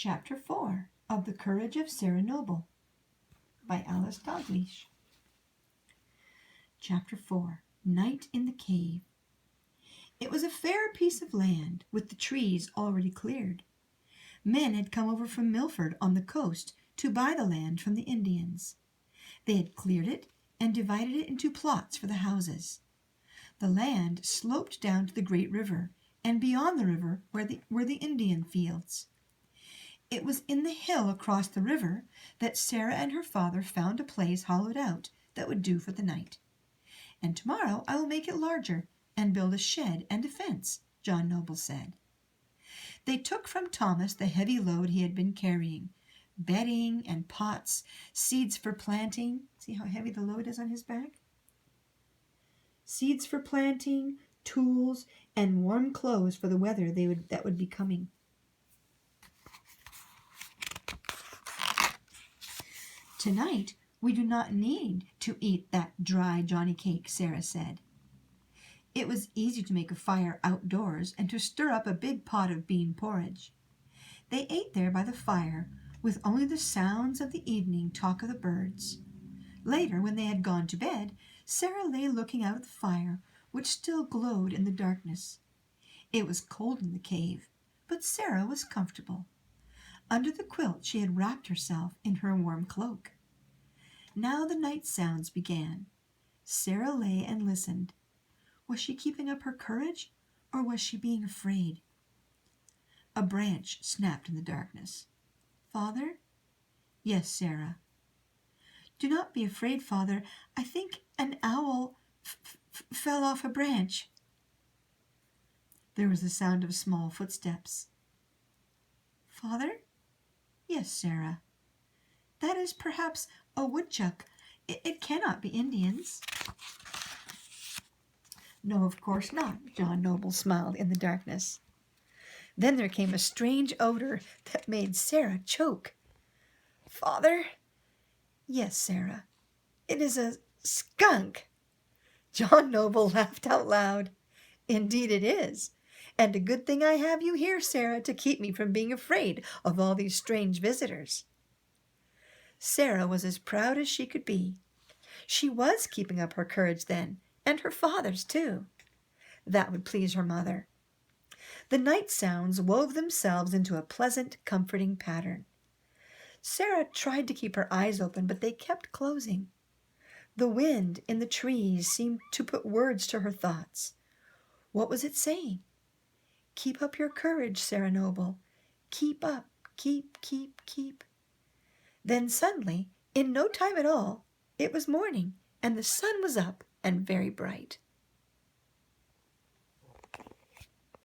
Chapter 4 of The Courage of Sarah Noble by Alice Dalgleish. Chapter 4 Night in the Cave. It was a fair piece of land, with the trees already cleared. Men had come over from Milford on the coast to buy the land from the Indians. They had cleared it and divided it into plots for the houses. The land sloped down to the great river, and beyond the river were the Indian fields. It was in the hill across the river that Sarah and her father found a place hollowed out that would do for the night. "And tomorrow I will make it larger and build a shed and a fence," John Noble said. They took from Thomas the heavy load he had been carrying, bedding and pots, seeds for planting. See how heavy the load is on his back? Seeds for planting, tools, and warm clothes for the weather that would be coming. "Tonight we do not need to eat that dry Johnny cake," Sarah said. It was easy to make a fire outdoors and to stir up a big pot of bean porridge. They ate there by the fire, with only the sounds of the evening talk of the birds. Later, when they had gone to bed, Sarah lay looking out at the fire, which still glowed in the darkness. It was cold in the cave, but Sarah was comfortable. Under the quilt she had wrapped herself in her warm cloak. Now the night sounds began. Sarah lay and listened. Was she keeping up her courage, or was she being afraid? A branch snapped in the darkness. "Father?" "Yes, Sarah." "Do not be afraid, Father. I think an owl fell off a branch." There was the sound of small footsteps. "Father?" "Yes, Sarah." "That is perhaps a woodchuck. It cannot be Indians." "No, of course not." John Noble smiled in the darkness. Then there came a strange odor that made Sarah choke. "Father?" "Yes, Sarah." "It is a skunk." John Noble laughed out loud. "Indeed it is. And a good thing I have you here, Sarah, to keep me from being afraid of all these strange visitors." Sarah was as proud as she could be. She was keeping up her courage then, and her father's too. That would please her mother. The night sounds wove themselves into a pleasant, comforting pattern. Sarah tried to keep her eyes open, but they kept closing. The wind in the trees seemed to put words to her thoughts. What was it saying? "Keep up your courage, Sarah Noble. Keep up, keep." Then suddenly, in no time at all, it was morning, and the sun was up and very bright.